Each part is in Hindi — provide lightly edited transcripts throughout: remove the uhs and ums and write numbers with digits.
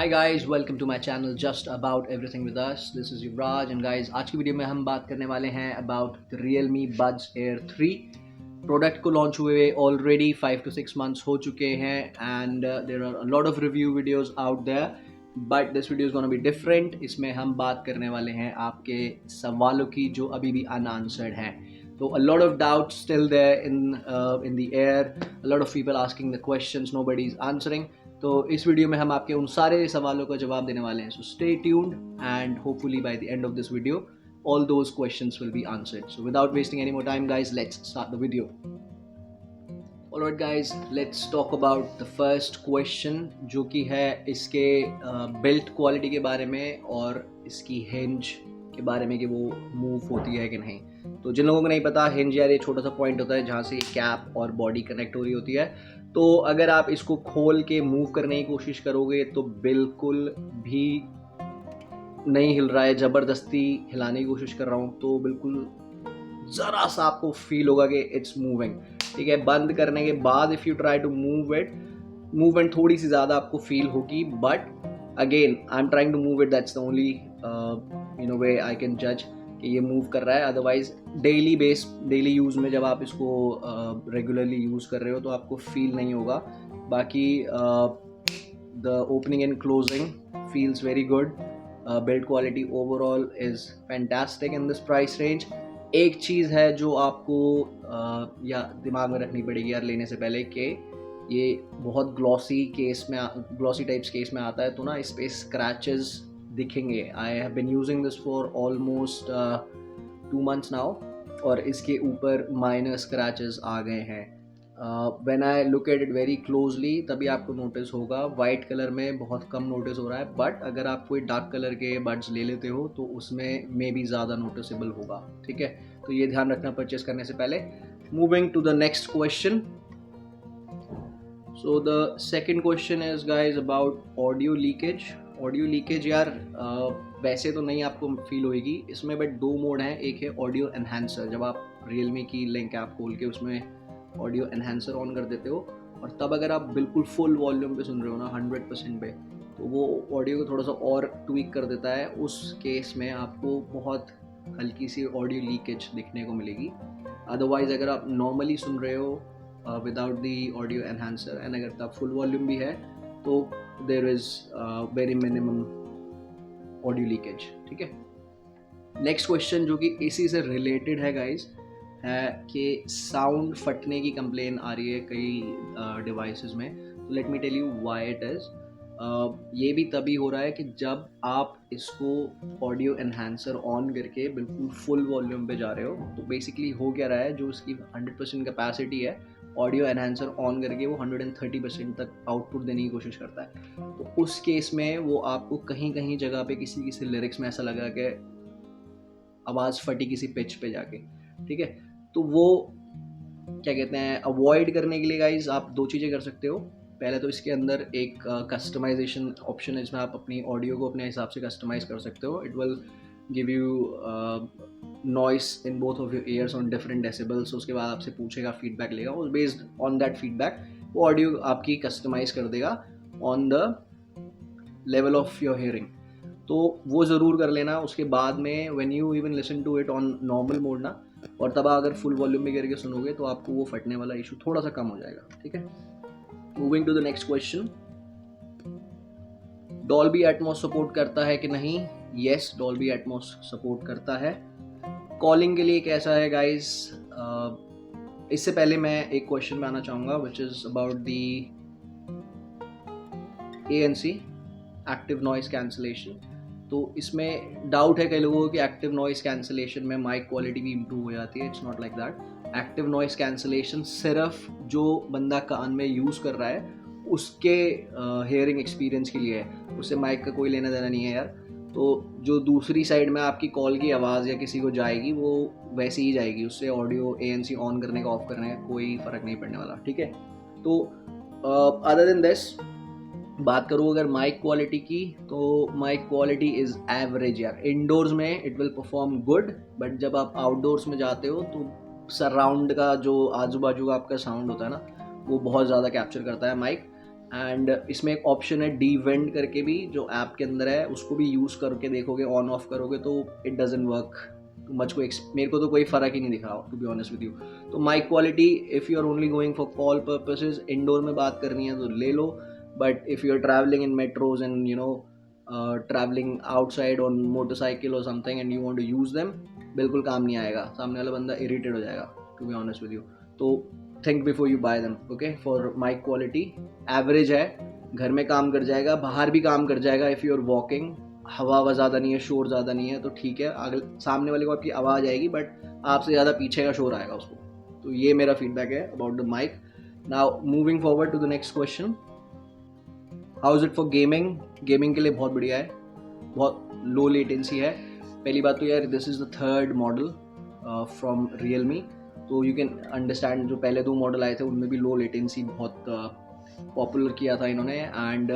Hi guys, welcome to my channel Just About Everything with Us. This is Yuvraj and guys, आज की वीडियो में हम बात करने वाले हैं about the Realme Buds Air 3 product को लॉन्च हुए ऑलरेडी 5 to 6 months हो चुके हैं and there are a lot of review videos out there but this video is going to be different. इसमें हम बात करने वाले हैं आपके सवालों की जो अभी भी unanswered हैं. So a lot of doubts still there in the air, a lot of people asking the questions, nobody is answering. तो इस वीडियो में हम आपके उन सारे सवालों का जवाब देने वाले हैं. So stay tuned and hopefully by the end of this video all those questions will be answered. So without wasting any more time guys, let's start the video. Alright guys, let's talk about the first question जो कि है इसके बिल्ड क्वालिटी के बारे में और इसकी हिंज के बारे में कि वो मूव होती है कि नहीं. तो जिन लोगों को नहीं पता, हिंज यार ये छोटा सा पॉइंट होता है जहाँ से कैप और बॉडी कनेक्ट हो रही होती है. तो अगर आप इसको खोल के मूव करने की कोशिश करोगे तो बिल्कुल भी नहीं हिल रहा है. ज़बरदस्ती हिलाने की कोशिश कर रहा हूँ तो बिल्कुल ज़रा सा आपको फील होगा कि इट्स मूविंग. ठीक है, बंद करने के बाद if you try to move it, movement थोड़ी सी ज़्यादा आपको फील होगी. But again I am trying to move it, that's the only way I can जज कि ये मूव कर रहा है. अदरवाइज डेली यूज़ में जब आप इसको रेगुलरली यूज़ कर रहे हो तो आपको फील नहीं होगा. बाकी the opening and closing feels very good. Build quality overall is fantastic in this price range. एक चीज़ है जो आपको या दिमाग में रखनी पड़ेगी यार लेने से पहले कि ये बहुत ग्लॉसी टाइप्स केस में आता है तो ना इस पर स्क्रैचेस दिखेंगे. I have been using this for almost 2 months now और इसके ऊपर माइनर स्क्रैचेस आ गए हैं. When I look at it very closely तभी आपको नोटिस होगा. वाइट कलर में बहुत कम नोटिस हो रहा है बट अगर आप कोई डार्क कलर के बड्स ले लेते हो तो उसमें मे बी ज़्यादा नोटिसेबल होगा. ठीक है, तो ये ध्यान रखना परचेस करने से पहले. Moving to the next question. So the second question is guys about audio leakage. Audio leakage यार वैसे तो नहीं आपको फील होएगी इसमें, बट 2 मोड हैं. एक है ऑडियो एनहांसर, जब आप रियलमी की लिंक ऐप खोल के उसमें ऑडियो एनहांसर ऑन कर देते हो और तब अगर आप बिल्कुल फुल वॉल्यूम पे सुन रहे हो ना 100% पे, तो वो ऑडियो को थोड़ा सा और ट्वीक कर देता है. उस केस में आपको बहुत हल्की सी ऑडियो लीकेज दिखने को मिलेगी. अदरवाइज अगर आप नॉर्मली सुन रहे हो without the audio enhancer and अगर तब फुल वॉल्यूम भी है तो there is very minimum audio leakage. ठीक है, नेक्स्ट क्वेश्चन जो कि इसी से रिलेटेड है गाइज है कि साउंड फटने की कंप्लेन आ रही है कई डिवाइसेस में. तो let me tell you why it is. ये भी तभी हो रहा है कि जब आप इसको ऑडियो एनहांसर ऑन करके बिल्कुल फुल वॉल्यूम पे जा रहे हो तो बेसिकली हो क्या रहा है, जो इसकी 100% कैपेसिटी है ऑडियो एनहांसर ऑन करके वो 130% तक आउटपुट देने की कोशिश करता है. तो उस केस में वो आपको कहीं कहीं जगह पे किसी लिरिक्स में ऐसा लगा कि आवाज़ फटी किसी पिच पे जाके. ठीक है, तो वो क्या कहते हैं, अवॉइड करने के लिए गाइज आप 2 चीज़ें कर सकते हो. पहले तो इसके अंदर एक कस्टमाइजेशन ऑप्शन है जिसमें आप अपनी ऑडियो को अपने हिसाब से कस्टमाइज कर सकते हो. It will give you noise in both of your ears on different decibels. उसके बाद आपसे पूछेगा, फीडबैक लेगा, और बेस्ड ऑन दैट फीडबैक वो ऑडियो आपकी कस्टमाइज कर देगा on the level of your hearing. तो वो ज़रूर कर लेना. उसके बाद में when you even listen to it on normal mode ना, और तब अगर फुल वॉल्यूम में करके सुनोगे तो आपको वो फटने वाला इशू थोड़ा सा कम हो जाएगा. ठीक है, moving to the next question. Dolby Atmos support करता है कि नहीं? येस, डॉल्बी एटमॉस सपोर्ट करता है. कॉलिंग के लिए कैसा है गाइज? इससे पहले मैं एक क्वेश्चन में आना चाहूँगा which is about the ANC active noise cancellation. तो इसमें डाउट है कई लोगों को कि एक्टिव नॉइस कैंसलेशन में माइक क्वालिटी भी इम्प्रूव हो जाती है. It's not like that. Active noise cancellation सिर्फ जो बंदा कान में यूज़ कर रहा है उसके हेयरिंग एक्सपीरियंस के लिए है, उससे माइक का कोई लेना देना नहीं है यार. तो जो दूसरी साइड में आपकी कॉल की आवाज़ या किसी को जाएगी वो वैसे ही जाएगी, उससे ऑडियो ANC ऑन करने का ऑफ करने का कोई फ़र्क नहीं पड़ने वाला. ठीक है, तो अदर देन दिस बात करूँ अगर माइक क्वालिटी की, तो माइक क्वालिटी इज़ एवरेज यार. इंडोर्स में it will perform good, but जब आप आउटडोर्स में जाते हो तो सराउंड का जो आजू बाजू का आपका साउंड होता है ना वो बहुत ज़्यादा कैप्चर करता है माइक. एंड इसमें एक ऑप्शन है डी वेंट करके भी, जो ऐप के अंदर है, उसको भी यूज़ करके देखोगे, ऑन ऑफ करोगे तो इट डजंट वर्क मच को। मेरे को तो कोई फ़र्क ही नहीं दिखा, to be honest with you. तो mic quality, if you are only going for call purposes, indoor में बात करनी है तो ले लो, but if you are travelling in metros and you know travelling outside on motorcycle और something and you want to use them, बिल्कुल काम नहीं आएगा, सामने वाला बंदा इरिटेट हो जाएगा, to be honest with you. तो think before you buy them, okay. For mic quality average है, घर में काम कर जाएगा, बाहर भी काम कर जाएगा। इफ़ यू आर वॉकिंग, हवा ज़्यादा नहीं है, शोर ज़्यादा नहीं है, तो ठीक है। अगर सामने वाले को आपकी आवाज़ आएगी, बट आपसे ज़्यादा पीछे का शोर आएगा उसको। तो ये मेरा फीडबैक है about the mic. Now moving forward to the next question, how is it for gaming? Gaming के लिए बहुत बढ़िया है, बहुत लो लेटेंसी है। पहली बात तो यार, this is the third model from Realme, तो यू कैन अंडरस्टैंड जो पहले 2 मॉडल आए थे उनमें भी लो लेटेंसी बहुत पॉपुलर किया था इन्होंने, and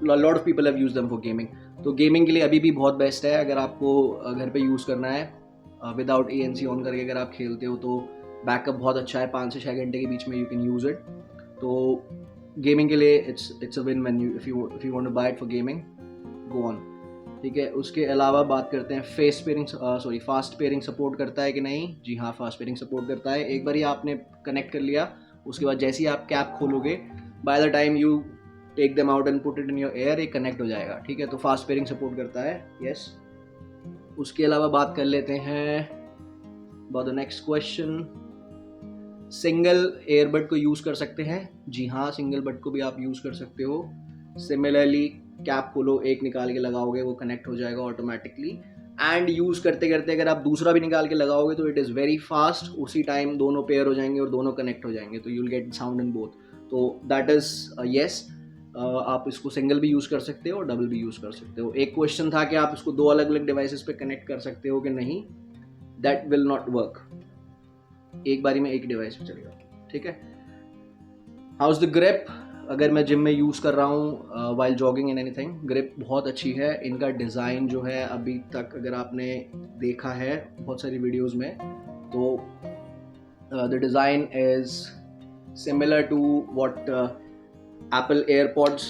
lot of people have used them for gaming. तो गेमिंग के लिए अभी भी बहुत बेस्ट है। अगर आपको घर पे यूज़ करना है विदाउट ANC ऑन करके अगर आप खेलते हो तो बैकअप बहुत अच्छा है, 5 से 6 घंटे के बीच में यू कैन यूज़ इट। तो गेमिंग के लिए it's a win when you if you want to buy it for gaming, go on, ठीक है। उसके अलावा बात करते हैं फास्ट पेयरिंग सपोर्ट करता है कि नहीं? जी हाँ, फास्ट पेयरिंग सपोर्ट करता है। एक बार ही आपने कनेक्ट कर लिया, उसके बाद जैसे ही आप कैप खोलोगे, by the time you take them out and put it in your ear, ये कनेक्ट हो जाएगा, ठीक है। तो फास्ट पेयरिंग सपोर्ट करता है, यस। उसके अलावा बात कर लेते हैं about the next question, single earbud को यूज़ कर सकते हैं? जी हाँ, सिंगल बड को भी आप यूज़ कर सकते हो। सिमिलरली कैप खोलो, एक निकाल के लगाओगे, वो कनेक्ट हो जाएगा ऑटोमेटिकली। एंड यूज़ करते करते अगर आप दूसरा भी निकाल के लगाओगे तो इट इज़ वेरी फास्ट, उसी टाइम दोनों पेयर हो जाएंगे और दोनों कनेक्ट हो जाएंगे, तो you will get sound in both. तो दैट इज़ येस, आप इसको सिंगल भी यूज़ कर सकते हो और डबल भी यूज़ कर सकते हो। एक क्वेश्चन था कि आप इसको 2 अलग अलग डिवाइसेस पे कनेक्ट कर सकते हो कि नहीं, दैट विल नॉट वर्क, एक बारी में एक डिवाइस पे चलेगा, ठीक है। House the grip? अगर मैं जिम में यूज़ कर रहा हूँ while jogging in anything, grip बहुत अच्छी है। इनका डिज़ाइन जो है अभी तक अगर आपने देखा है बहुत सारी वीडियोस में, तो the design is similar to what Apple AirPods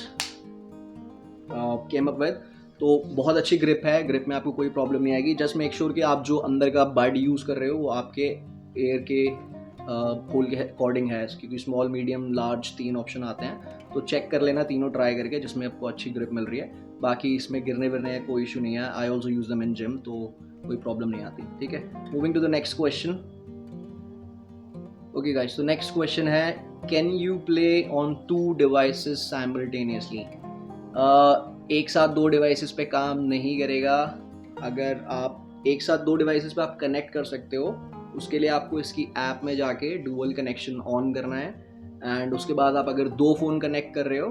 came up with. तो बहुत अच्छी ग्रिप है, ग्रिप में आपको कोई प्रॉब्लम नहीं आएगी। जस्ट मेक श्योर कि आप जो अंदर का बड यूज़ कर रहे हो वो आपके एयर के होल के अकॉर्डिंग है, क्योंकि स्मॉल, मीडियम, लार्ज 3 ऑप्शन आते हैं, तो चेक कर लेना तीनों ट्राई करके जिसमें आपको अच्छी ग्रिप मिल रही है। बाकी इसमें गिरने विरने का कोई इशू नहीं है, आई ऑल्सो यूज़ दम इन जिम, तो कोई प्रॉब्लम नहीं आती, ठीक है। Moving to the next question, okay guys, तो नेक्स्ट क्वेश्चन है, can you play on 2 devices simultaneously? एक साथ 2 डिवाइसेस पे काम नहीं करेगा। अगर आप एक साथ 2 डिवाइसेस पे आप कनेक्ट कर सकते हो, उसके लिए आपको इसकी ऐप में जाके डुअल कनेक्शन ऑन करना है, एंड उसके बाद आप अगर 2 फ़ोन कनेक्ट कर रहे हो,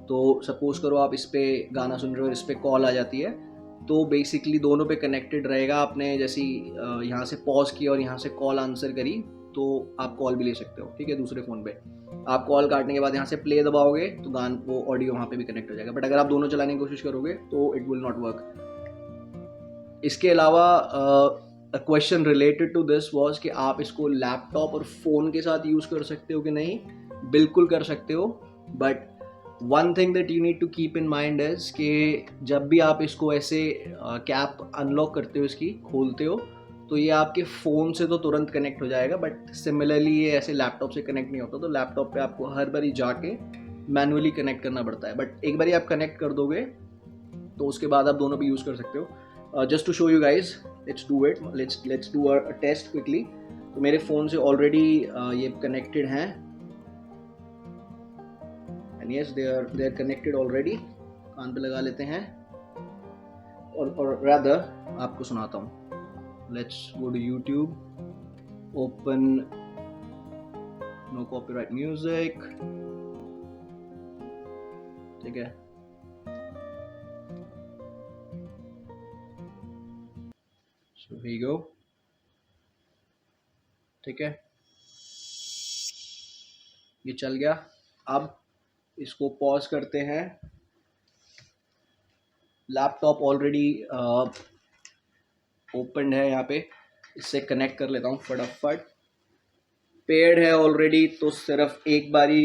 तो सपोज करो आप इस पे गाना सुन रहे हो और इस पे कॉल आ जाती है, तो बेसिकली दोनों पे कनेक्टेड रहेगा। आपने जैसी यहाँ से पॉज किया और यहाँ से कॉल आंसर करी, तो आप कॉल भी ले सकते हो, ठीक है। दूसरे फ़ोन पे आप कॉल काटने के बाद यहाँ से प्ले दबाओगे तो गान वो ऑडियो वहाँ पे भी कनेक्ट हो जाएगा, बट अगर आप दोनों चलाने की कोशिश करोगे तो इट विल नॉट वर्क। इसके अलावा question related to this was कि आप इसको लैपटॉप और फ़ोन के साथ यूज़ कर सकते हो कि नहीं? बिल्कुल कर सकते हो, but one thing that you need to keep in mind is कि जब भी आप इसको ऐसे कैप अनलॉक करते हो, इसकी खोलते हो, तो ये आपके फ़ोन से तो तुरंत कनेक्ट हो जाएगा, बट सिमिलरली ये ऐसे लैपटॉप से कनेक्ट नहीं होता, तो लैपटॉप पे आपको हर बारी जाके मैनुअली कनेक्ट करना पड़ता है। बट एक बारी आप कनेक्ट कर दोगे तो उसके बाद आप दोनों भी यूज़ कर सकते हो। Just to show you guys, let's do it, let's do a test quickly. तो मेरे फ़ोन से ऑलरेडी ये कनेक्टेड हैं, and yes they are connected already. कान पे लगा लेते हैं और रादर आपको सुनाता हूँ। Let's go to YouTube, open no copyright music, ठीक है। So here you go, ठीक है, ये चल गया। अब इसको पॉज करते हैं। लैपटॉप ऑलरेडी ओपन है, यहाँ पे इससे कनेक्ट कर लेता हूँ फटाफट। पेड है ऑलरेडी, तो सिर्फ एक बारी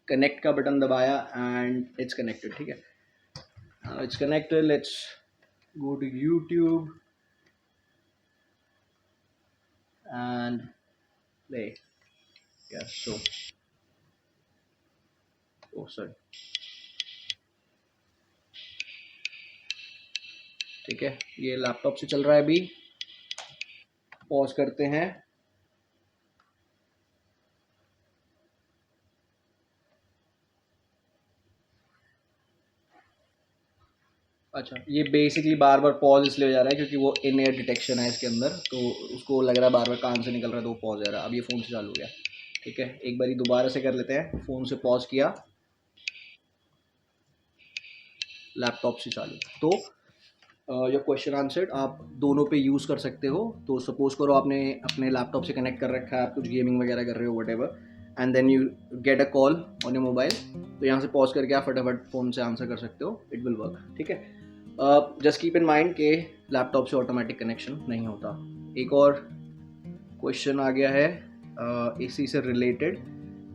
कनेक्ट का बटन दबाया एंड इट्स कनेक्टेड. ठीक है, it's connected. Let's go to YouTube and play. Yes, so sorry. ठीक है, ये लैपटॉप से चल रहा है. अभी पॉज करते हैं. अच्छा, ये बेसिकली बार बार पॉज इसलिए हो जा रहा है क्योंकि वो इन एयर डिटेक्शन है इसके अंदर, तो उसको लग रहा है बार बार कान से निकल रहा है तो वो पॉज हो जा रहा है. अब ये फ़ोन से चालू हो गया. ठीक है, एक बारी दोबारा से कर लेते हैं. फ़ोन से पॉज किया, लैपटॉप से चालू. तो योर क्वेश्चन आंसर्ड. आप दोनों पे यूज़ कर सकते हो. तो सपोज करो आपने अपने लैपटॉप से कनेक्ट कर रखा है, आप कुछ गेमिंग वगैरह कर रहे हो, whatever, and then you get a call on your mobile. तो यहाँ से पॉज करके आप फटाफट फ़ोन से आंसर कर सकते हो. It will work. ठीक है, जस्ट कीप इन माइंड कि लैपटॉप से ऑटोमेटिक कनेक्शन नहीं होता. एक और क्वेश्चन आ गया है इसी से रिलेटेड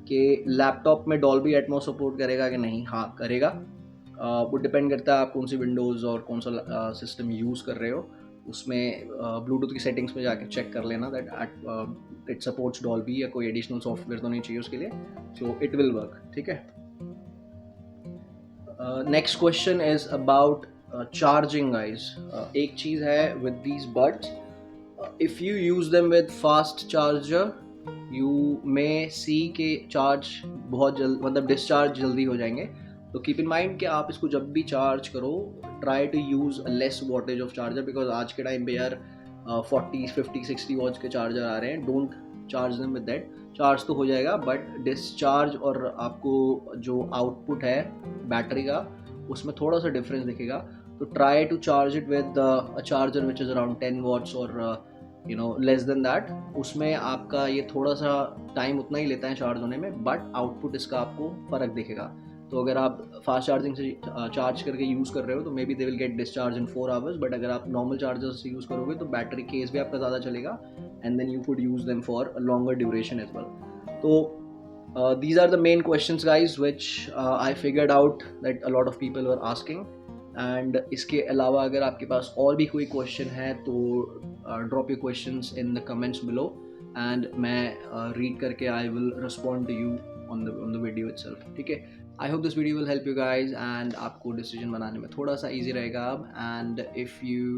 कि लैपटॉप में डॉल्बी एटमॉस सपोर्ट करेगा कि नहीं. हाँ, करेगा. वो डिपेंड करता है आप कौन सी विंडोज़ और कौन सा सिस्टम यूज़ कर रहे हो. उसमें ब्लूटूथ की सेटिंग्स में जाके चेक कर लेना दैट इट सपोर्ट्स डॉल्बी, या कोई एडिशनल सॉफ्टवेयर तो नहीं चाहिए उसके लिए. So it will work. ठीक है. Next question is about charging guys. एक चीज़ है with these buds, if you use them with fast charger you may see के चार्ज बहुत जल्द, मतलब डिस्चार्ज जल्दी हो जाएंगे. तो कीप इन माइंड कि आप इसको जब भी चार्ज करो, try to use less wattage of charger, because आज के टाइम पे यार 40, 50, 60 वॉट्स के चार्जर आ रहे हैं. Don't charge them with that. Charge तो हो जाएगा बट डिस्चार्ज और आपको जो आउटपुट है बैटरी का उसमें थोड़ा सा डिफरेंस दिखेगा. तो try to charge it with a charger which is around 10 watts और लेस देन दैट. उसमें आपका ये थोड़ा सा टाइम उतना ही लेता है चार्ज होने में, बट आउटपुट इसका आपको फ़र्क दिखेगा. तो अगर आप फास्ट चार्जिंग से चार्ज करके यूज़ कर रहे हो तो may be they will get discharge in 4 hours. But अगर आप नॉर्मल चार्जर से यूज़ करोगे तो बैटरी केस भी आपका ज़्यादा चलेगा and then you could use them for a longer duration as well. तो these are the main questions guys which I figured out that a lot of people were asking. And इसके अलावा अगर आपके पास और भी कोई क्वेश्चन है तो drop your questions in the comments below and मैं रीड करके I will respond to you on the video itself. ठीक है, I hope this video will help you guys and आपको डिसीजन बनाने में थोड़ा सा ईजी रहेगा अब. And if you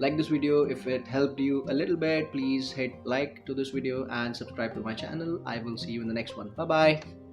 like this video, if it helped you a little bit, please hit like to this video and subscribe to my channel. I will see you in the next one. Bye bye.